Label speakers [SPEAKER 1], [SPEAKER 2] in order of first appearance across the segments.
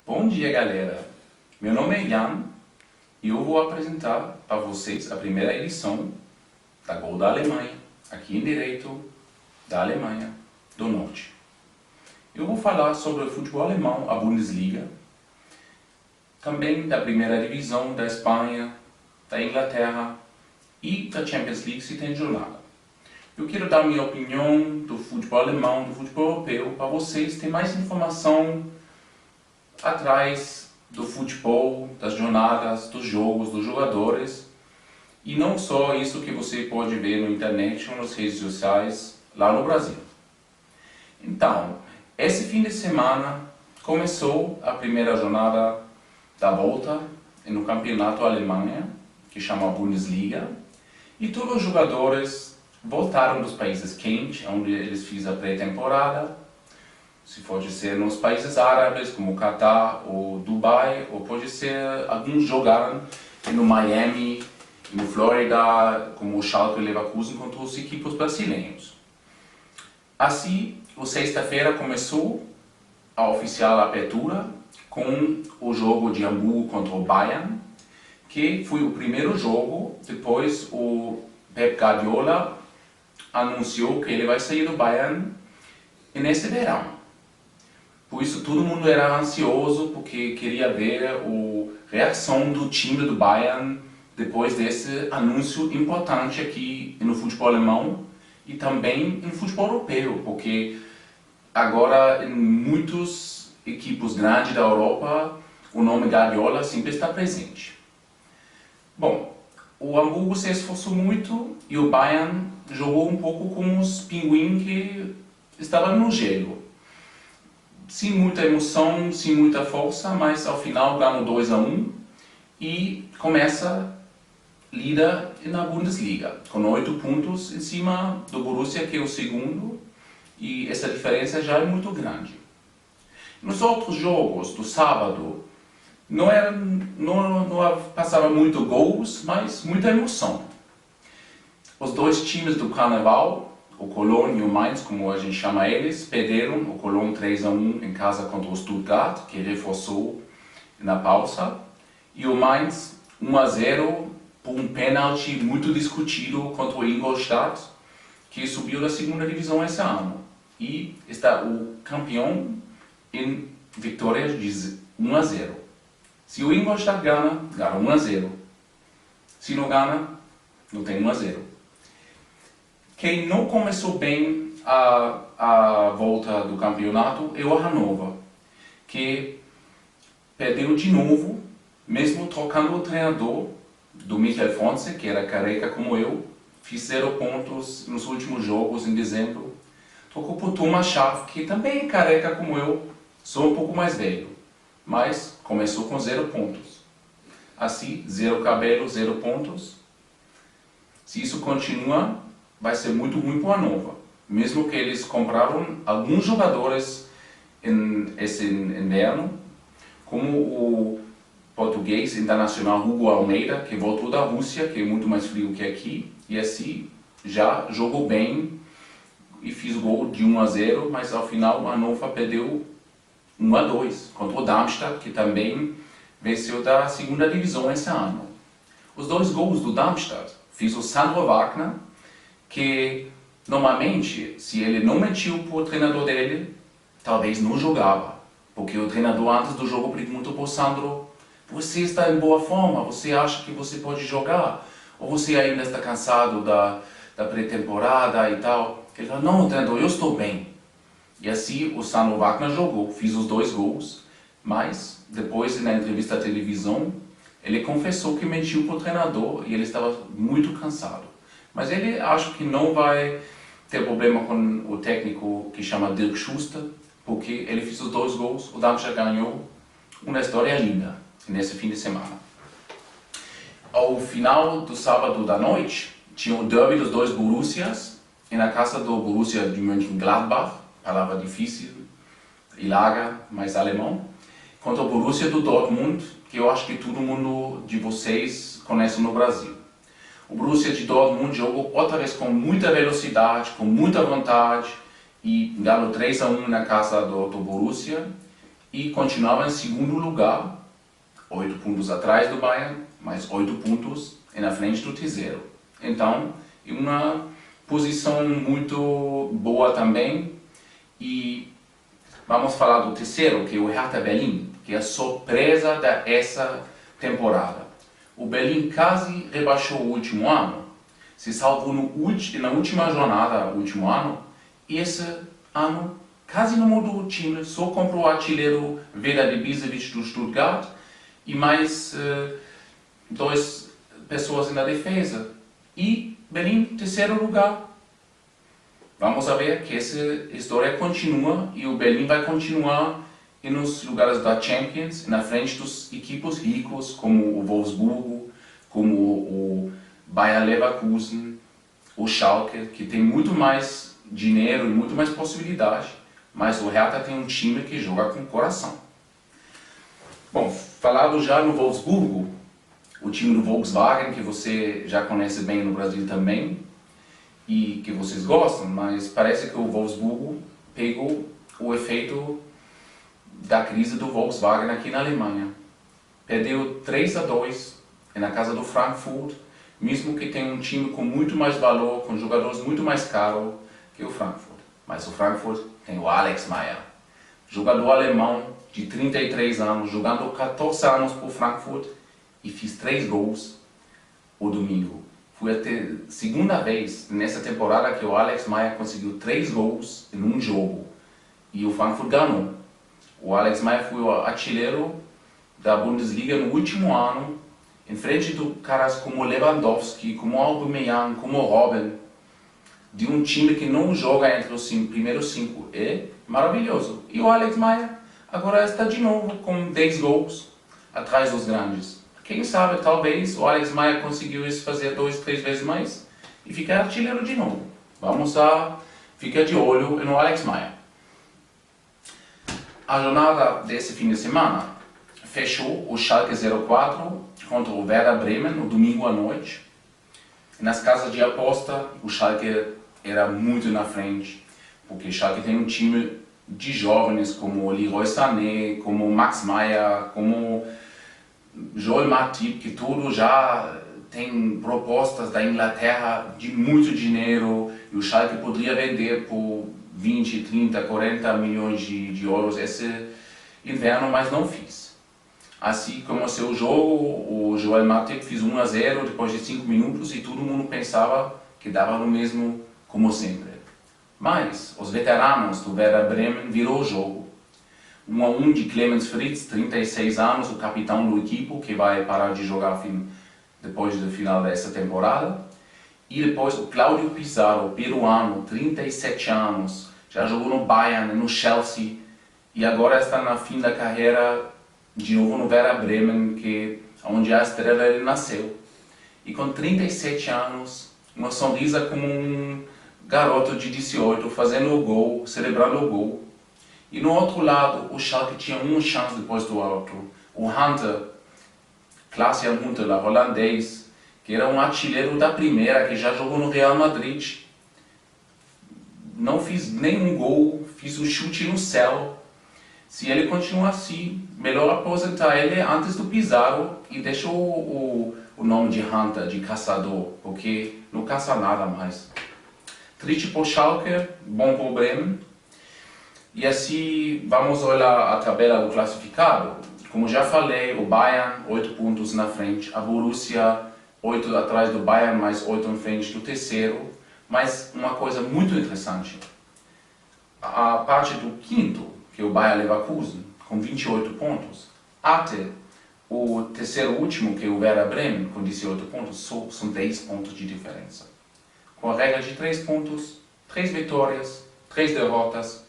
[SPEAKER 1] Bom dia, galera! Meu nome é Jan e eu vou apresentar para vocês a primeira edição da Gol da Alemanha, aqui em direito da Alemanha do Norte. Eu vou falar sobre o futebol alemão, a Bundesliga, também da primeira divisão da Espanha, da Inglaterra e da Champions League se tem jornada. Eu quero dar minha opinião do futebol alemão, do futebol europeu, para vocês terem mais informação atrás do futebol, das jornadas, dos jogos, dos jogadores, e não só isso que você pode ver na internet ou nas redes sociais lá no Brasil. Então, esse fim de semana começou a primeira jornada da volta no campeonato alemão, que chama Bundesliga, e todos os jogadores voltaram dos países quentes, onde eles fizeram a pré-temporada. Se pode ser nos países árabes, como Catar ou Dubai, ou pode ser alguns jogaram no Miami, no Flórida, como o Schalke e Leverkusen contra os equipos brasileiros. Assim, a sexta-feira começou a oficial abertura com o jogo de Hamburgo contra o Bayern, que foi o primeiro jogo. Depois o Pep Guardiola anunciou que ele vai sair do Bayern nesse verão. Por isso todo mundo era ansioso, porque queria ver a reação do time do Bayern depois desse anúncio importante aqui no futebol alemão e também no futebol europeu, porque agora em muitas equipes grandes da Europa o nome Guardiola sempre está presente. Bom, o Hamburgo se esforçou muito e o Bayern jogou um pouco como os pinguins que estavam no gelo. Sem muita emoção, sem muita força, mas ao final ganhou 2-1 e começa líder na Bundesliga, com 8 pontos em cima do Borussia, que é o segundo, e essa diferença já é muito grande. Nos outros jogos do sábado, não passava muito gols, mas muita emoção. Os dois times do Carnaval, o Cologne e o Mainz, como a gente chama eles, perderam. O Cologne 3-1 em casa contra o Stuttgart, que reforçou na pausa. E o Mainz 1-0 por um pênalti muito discutido contra o Ingolstadt, que subiu da segunda divisão esse ano. E está o campeão em vitórias de 1-0. Se o Ingolstadt ganha 1-0. Se não ganha, não tem 1-0. Quem não começou bem a volta do campeonato é o Hannover, que perdeu de novo, mesmo trocando o treinador do Michael Fonse, que era careca como eu, fiz 0 pontos nos últimos jogos em dezembro. Trocou por Thomas Schaaf, que também é careca como eu, sou um pouco mais velho, mas começou com 0 pontos. Assim, 0 cabelo, 0 pontos. Se isso continua, vai ser muito ruim para o Hannover. Mesmo que eles compraram alguns jogadores esse inverno, como o português internacional Hugo Almeida, que voltou da Rússia, que é muito mais frio que aqui, e assim já jogou bem e fez gol de 1-0, mas ao final o Hannover perdeu 1-2 contra o Darmstadt, que também venceu da segunda divisão esse ano. Os 2 gols do Darmstadt fez o Sandro Wagner, que normalmente, se ele não mentiu para o treinador dele, talvez não jogava. Porque o treinador antes do jogo perguntou para o Sandro: você está em boa forma? Você acha que você pode jogar? Ou você ainda está cansado da pré-temporada e tal? Ele falou: não, treinador, eu estou bem. E assim o Sandro Wagner jogou, fez os 2 gols, mas depois na entrevista à televisão, ele confessou que mentiu para o treinador e ele estava muito cansado. Mas ele acha que não vai ter problema com o técnico que chama Dirk Schuster, porque ele fez os 2 gols, o Darmstadt ganhou. Uma história linda nesse fim de semana. Ao final do sábado da noite, tinha o derby dos 2 Borussias, na casa do Borussia de Mönchengladbach, palavra difícil, e larga, mais alemão, contra o Borussia do Dortmund, que eu acho que todo mundo de vocês conhece no Brasil. O Borussia de Dortmund jogou outra vez com muita velocidade, com muita vontade, e ganhou 3-1 na casa do Borussia. e continuava em segundo lugar, 8 pontos atrás do Bayern, mais 8 pontos na frente do terceiro. Então, uma posição muito boa também. E vamos falar do terceiro, que é o Hertha Berlin, que é a surpresa dessa temporada. O Berlin quase rebaixou o último ano, se salvou na última jornada do último ano, e esse ano quase não mudou o time, só comprou o artilheiro Vedat Ibisevic do Stuttgart e mais 2 pessoas na defesa. E Berlin, terceiro lugar. Vamos ver que essa história continua e o Berlin vai continuar nos lugares da Champions, na frente dos equipos ricos, como o Wolfsburgo, como o Bayer Leverkusen, o Schalke, que tem muito mais dinheiro e muito mais possibilidade, mas o Hertha tem um time que joga com coração. Bom, falado já no Wolfsburgo, o time do Volkswagen, que você já conhece bem no Brasil também, e que vocês gostam, mas parece que o Wolfsburgo pegou o efeito da crise do Volkswagen aqui na Alemanha. Perdeu 3-2 na casa do Frankfurt, mesmo que tenha um time com muito mais valor, com jogadores muito mais caros que o Frankfurt. Mas o Frankfurt tem o Alex Meyer, jogador alemão de 33 anos, jogando 14 anos por Frankfurt e fez 3 gols o domingo. Foi a segunda vez nessa temporada que o Alex Meyer conseguiu 3 gols em um jogo e o Frankfurt ganhou. O Alex Meyer foi o artilheiro da Bundesliga no último ano, em frente de caras como Lewandowski, como Aubameyang, como Robben, de um time que não joga entre os primeiros 5. É maravilhoso. E o Alex Meyer agora está de novo com 10 gols atrás dos grandes. Quem sabe, talvez, o Alex Meyer conseguiu isso fazer 2, 3 vezes mais e ficar artilheiro de novo. Vamos ficar de olho no Alex Meyer. A jornada desse fim de semana fechou o Schalke 04 contra o Werder Bremen no domingo à noite. Nas casas de aposta, o Schalke era muito na frente, porque o Schalke tem um time de jovens como o Leroy Sané, como o Max Meyer, como Joel Matip, que tudo já tem propostas da Inglaterra de muito dinheiro e o Schalke poderia vender por 20, 30, 40 milhões de euros esse inverno, mas não fiz. Assim como o seu jogo, o Joel Matip fez 1-0 depois de 5 minutos e todo mundo pensava que dava no mesmo como sempre. Mas os veteranos do Werder Bremen virou o jogo. 1-1 de Clemens Fritz, 36 anos, o capitão do equipe, que vai parar de jogar depois do final dessa temporada. E depois o Claudio Pizarro, peruano, 37 anos, já jogou no Bayern, no Chelsea, e agora está no fim da carreira, de novo no Werder Bremen, onde a estrela ele nasceu. E com 37 anos, uma sorrisa como um garoto de 18, fazendo o gol, celebrando o gol. E no outro lado, o Schalke tinha uma chance depois do outro. O Hunter, Klaas-Jan Huntelaar, holandês, que era um artilheiro da primeira, que já jogou no Real Madrid. Não fez nenhum gol, fez um chute no céu. Se ele continuar assim, melhor aposentar ele antes do Pizarro e deixar o nome de Hunter, de caçador, porque não caça nada mais. Triste por Schalke, bom por Bremen. E assim, vamos olhar a tabela do classificado. Como já falei, o Bayern, 8 pontos na frente. A Borussia, 8 atrás do Bayern, mais 8 em frente do terceiro. Mas uma coisa muito interessante. A parte do quinto, que é o Bayer Leverkusen, com 28 pontos, até o terceiro último, que é o Werder Bremen, com 18 pontos, são 10 pontos de diferença. Com a regra de 3 pontos, 3 vitórias, 3 derrotas,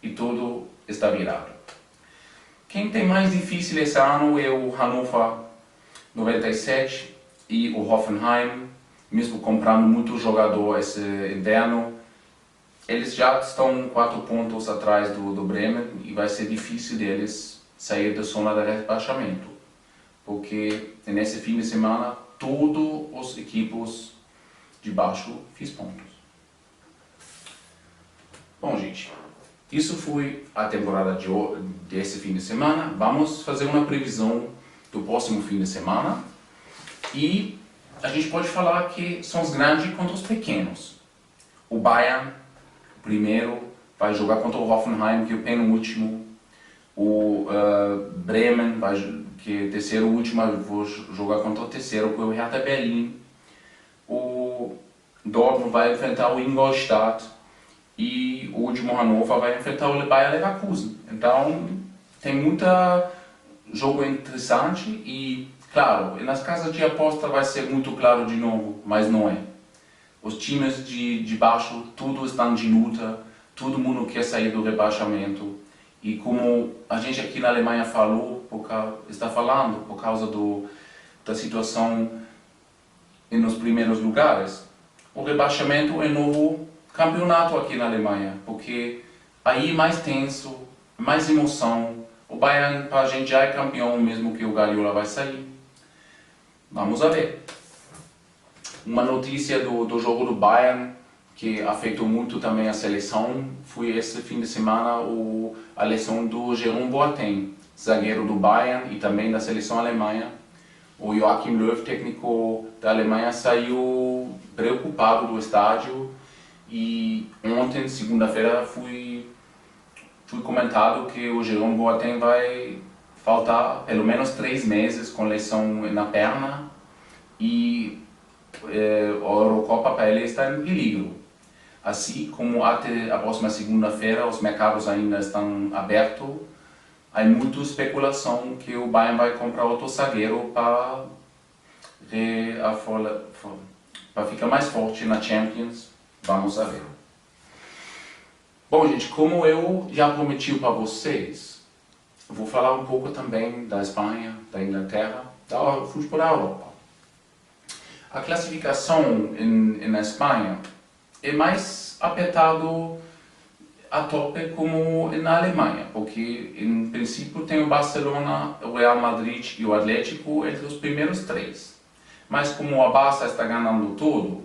[SPEAKER 1] e tudo está virado. Quem tem mais difícil esse ano é o Hannover 97 e o Hoffenheim, mesmo comprando muito jogador esse inverno. Eles já estão 4 pontos atrás do Bremen e vai ser difícil deles sair da zona de rebaixamento, porque nesse fim de semana todos os equipos de baixo fizeram pontos. Bom, gente, Isso foi a temporada desse fim de semana. Vamos fazer uma previsão do próximo fim de semana. E a gente pode falar que são os grandes contra os pequenos. O Bayern, primeiro, vai jogar contra o Hoffenheim, que é o penúltimo. O Bremen, que é o terceiro último, vai jogar contra o terceiro, que é o Hertha Berlin. O Dortmund vai enfrentar o Ingolstadt. E o último Hannover vai enfrentar o Bayer Leverkusen. Então, tem muita jogo interessante e, claro, nas casas de aposta vai ser muito claro de novo, mas não é. Os times de baixo, tudo estão de luta, todo mundo quer sair do rebaixamento. E como a gente aqui na Alemanha está falando, por causa da situação nos primeiros lugares, o rebaixamento é novo campeonato aqui na Alemanha, porque aí é mais tenso, mais emoção. O Bayern, para a gente, já é campeão, mesmo que o Guardiola vai sair. Vamos a ver. Uma notícia do jogo do Bayern, que afetou muito também a seleção, foi esse fim de semana a lesão do Jerome Boateng, zagueiro do Bayern e também da seleção alemã. O Joachim Löw, técnico da Alemanha, saiu preocupado do estádio. E ontem, segunda-feira, foi comentado que o Jerome Boateng vai faltar pelo menos 3 meses com lesão na perna e a Eurocopa para ele está em perigo. Assim como até a próxima segunda-feira os mercados ainda estão abertos, há muita especulação que o Bayern vai comprar outro zagueiro para ficar mais forte na Champions. Vamos a ver. Bom, gente, como eu já prometi para vocês, eu vou falar um pouco também da Espanha, da Inglaterra, da futebol da Europa. A classificação na Espanha é mais apertado a tope como na Alemanha, porque em princípio tem o Barcelona, o Real Madrid e o Atlético entre os primeiros 3. Mas como a Barça está ganhando tudo,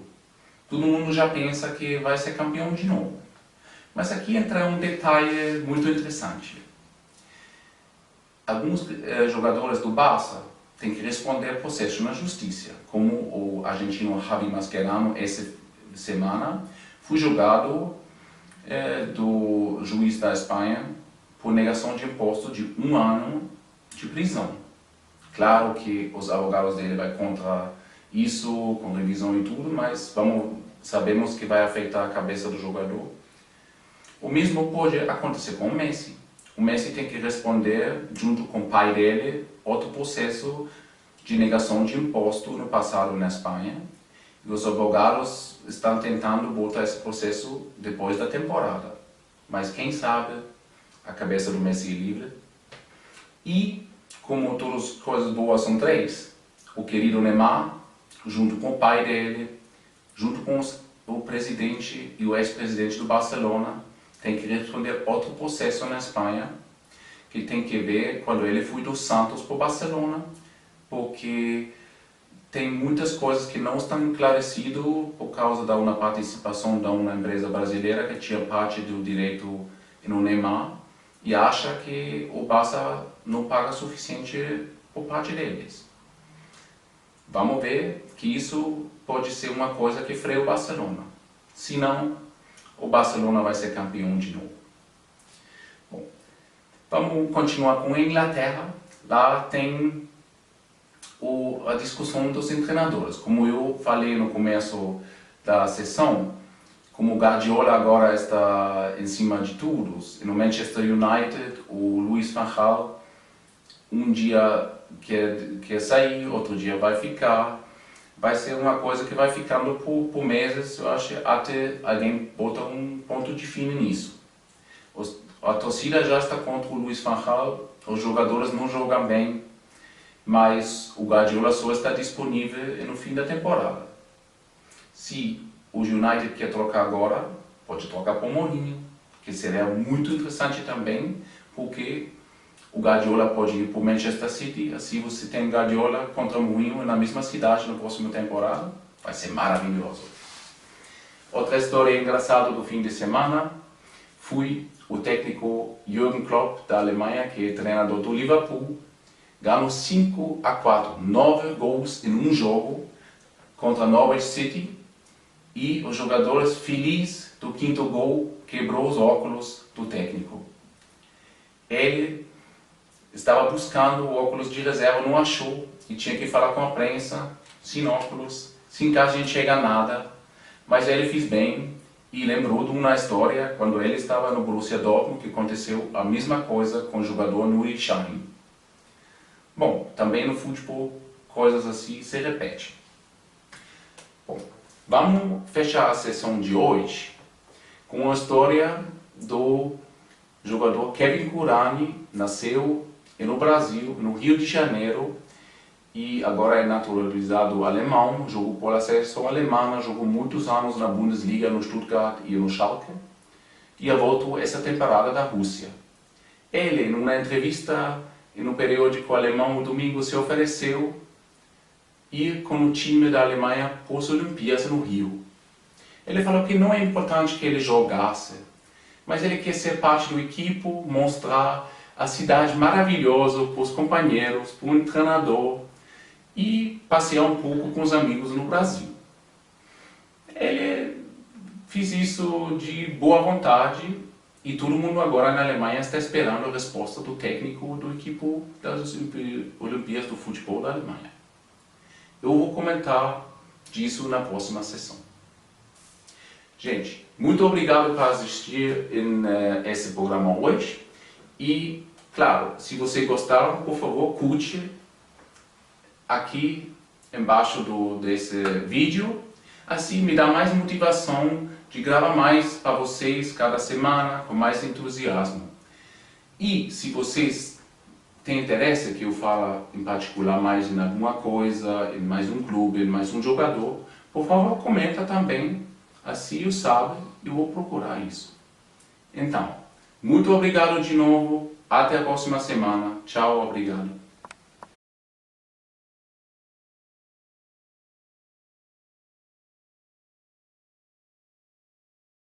[SPEAKER 1] todo mundo já pensa que vai ser campeão de novo. Mas aqui entra um detalhe muito interessante. Alguns jogadores do Barça têm que responder processo na justiça, como o argentino Javi Mascherano essa semana foi julgado do juiz da Espanha por negação de imposto de 1 ano de prisão. Claro que os advogados dele vão contra isso, com revisão e tudo, mas sabemos que vai afetar a cabeça do jogador. O mesmo pode acontecer com o Messi. O Messi tem que responder, junto com o pai dele, outro processo de negação de imposto no passado na Espanha. E os advogados estão tentando botar esse processo depois da temporada. Mas quem sabe, a cabeça do Messi é livre. E, como todas as coisas boas são 3, o querido Neymar, junto com o pai dele, junto com o presidente e o ex-presidente do Barcelona, tem que responder outro processo na Espanha, que tem que ver quando ele foi do Santos para o Barcelona, porque tem muitas coisas que não estão esclarecidas por causa da uma participação de uma empresa brasileira que tinha parte do direito no Neymar e acha que o Barça não paga o suficiente por parte deles. Vamos ver que isso pode ser uma coisa que freia o Barcelona. Se não, o Barcelona vai ser campeão de novo. Bom, vamos continuar com a Inglaterra. Lá tem a discussão dos treinadores. Como eu falei no começo da sessão, como o Guardiola agora está em cima de todos, no Manchester United, o Louis van Gaal, um dia quer sair, outro dia vai ficar. Vai ser uma coisa que vai ficando por meses, eu acho, até alguém botar um ponto de fim nisso. A torcida já está contra o Louis van Gaal, os jogadores não jogam bem, mas o Guardiola só está disponível no fim da temporada. Se o United quer trocar agora, pode trocar por Mourinho, que seria muito interessante também, porque o Guardiola pode ir para o Manchester City, assim você tem Guardiola contra Mourinho na mesma cidade na próxima temporada, vai ser maravilhoso. Outra história engraçada do fim de semana foi o técnico Jürgen Klopp da Alemanha, que é treinador do Liverpool, ganhou 5-4, 9 gols em um jogo contra Norwich City, e os jogadores felizes do quinto gol quebrou os óculos do técnico. Ele estava buscando o óculos de reserva, não achou, e tinha que falar com a prensa, sem óculos, sem caso de enxergar nada, mas ele fez bem e lembrou de uma história quando ele estava no Borussia Dortmund, que aconteceu a mesma coisa com o jogador Nuri Sahin. Bom, também no futebol coisas assim se repetem. Bom, vamos fechar a sessão de hoje com a história do jogador Kevin Kurani. Nasceu no Brasil, no Rio de Janeiro, e agora é naturalizado alemão, jogou pela seleção alemã, jogou muitos anos na Bundesliga, no Stuttgart e no Schalke, e voltou essa temporada da Rússia. Ele, numa entrevista no periódico alemão, no domingo, se ofereceu ir com o time da Alemanha para as Olimpíadas no Rio. Ele falou que não é importante que ele jogasse, mas ele quer ser parte do equipe, mostrar a cidade maravilhosa para os companheiros, para o treinador, e passear um pouco com os amigos no Brasil. Ele fez isso de boa vontade, e todo mundo agora na Alemanha está esperando a resposta do técnico do equipe das Olimpíadas do futebol da Alemanha. Eu vou comentar disso na próxima sessão. Gente, muito obrigado por assistir esse programa hoje. E, claro, se vocês gostaram, por favor, curte aqui embaixo desse vídeo. Assim me dá mais motivação de gravar mais para vocês cada semana, com mais entusiasmo. E se vocês têm interesse que eu fale em particular mais em alguma coisa, em mais um clube, em mais um jogador, por favor, comenta também. Assim eu sabe, eu vou procurar isso. Então, muito obrigado de novo. Até a próxima semana. Tchau, obrigado.